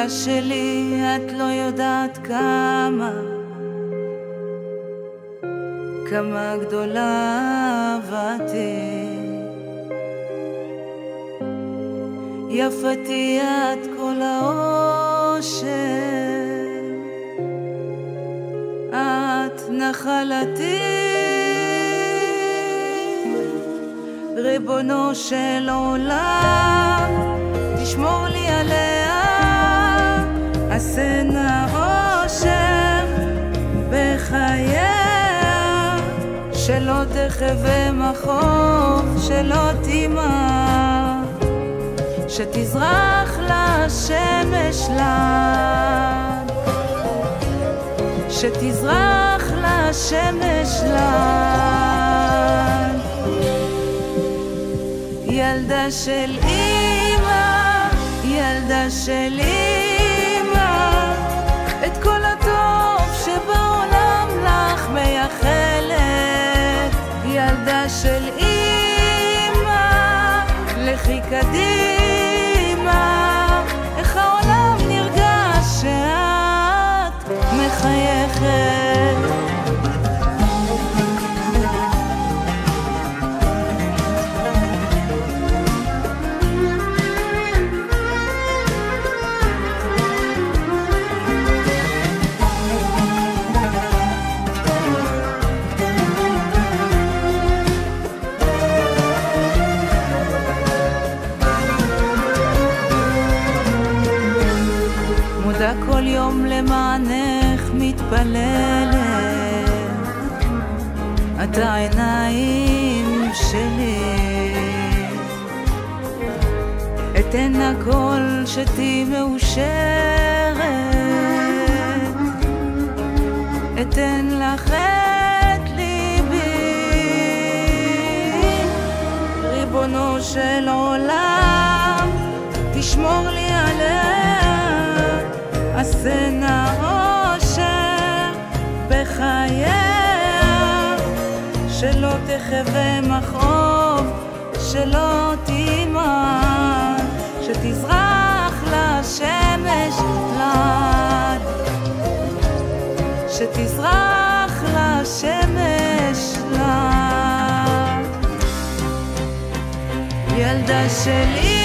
ילדה שלי, את לא יודעת כמה גדולה אהבתי. יפתי את כל האושר, את נחלתי. ריבונו של עולם, תשמור לי עליה, עשה נא אושר בחייה, שלא תחווה מכאוב, שלא תימא, שתזרח לה שמש לן, שתזרח לה שמש לן. ילדה של אמא, ילדה של אמא, את כל הטוב שבעולם לך מייחלת. ילדה של אמא, לכי קדימה, איך העולם נרגש שאת מחייכת. כל יום למענך מתפללת, את העיניים שלי, אתן הכל שתהי מאושרת, אתן לך את ליבי. ריבונו של עולם, תשמור לי עליה, עשה נא אושר בחייה, שלא תחווה מכאוב, שלא תימא, שתזרח לה שמש לן, שתזרח לה שמש לן. ילדה שלי,